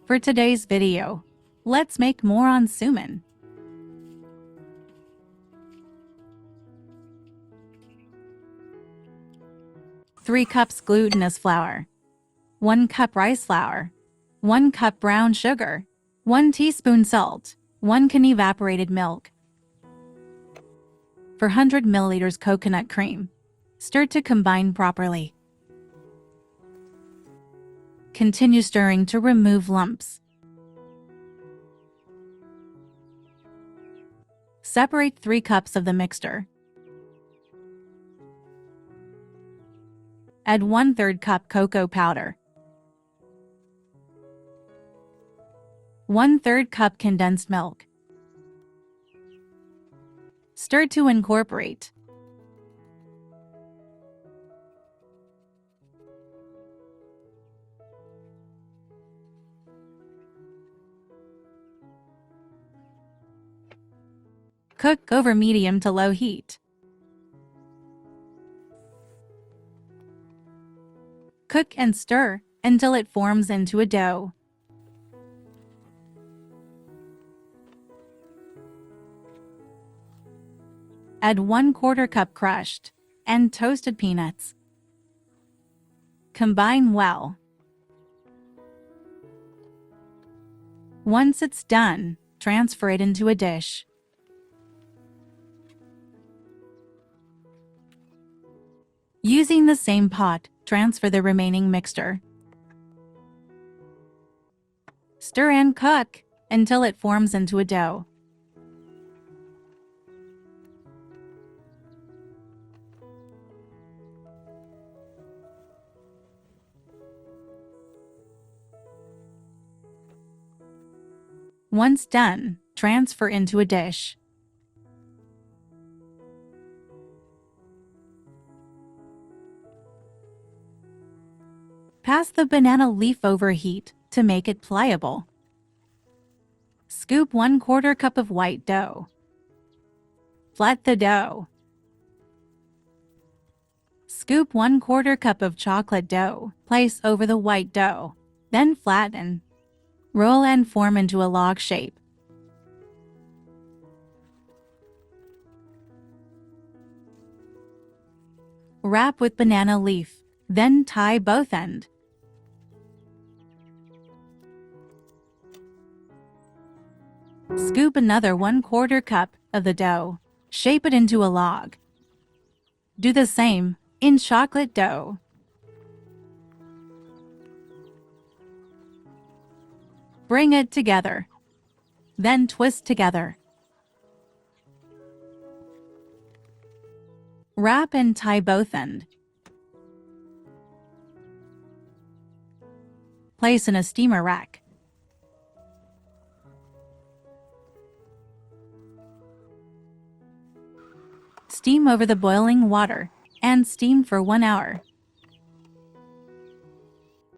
For today's video, let's make Moron Suman. Three cups glutinous flour, 1 cup rice flour, 1 cup brown sugar, 1 teaspoon salt, 1 can evaporated milk. 400 milliliters coconut cream. Stir to combine properly. Continue stirring to remove lumps. Separate 3 cups of the mixture. Add 1/3 cup cocoa powder. 1/3 cup condensed milk. Stir to incorporate. Cook over medium to low heat. Cook and stir until it forms into a dough. Add 1/4 cup crushed and toasted peanuts. Combine well. Once it's done, transfer it into a dish. Using the same pot, transfer the remaining mixture. Stir and cook until it forms into a dough. Once done, transfer into a dish. Pass the banana leaf over heat to make it pliable. Scoop 1/4 cup of white dough. Flat the dough. Scoop 1/4 cup of chocolate dough. Place over the white dough. Then flatten. Roll and form into a log shape. Wrap with banana leaf, then tie both ends. Scoop another 1/4 cup of the dough. Shape it into a log. Do the same in chocolate dough. Bring it together. Then twist together. Wrap and tie both ends. Place in a steamer rack. Steam over the boiling water and steam for 1 hour.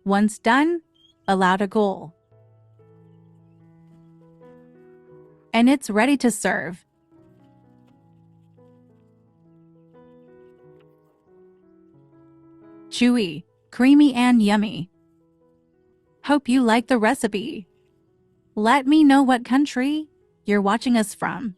Once done, allow to cool. And it's ready to serve. Chewy, creamy and yummy. Hope you like the recipe. Let me know what country you're watching us from.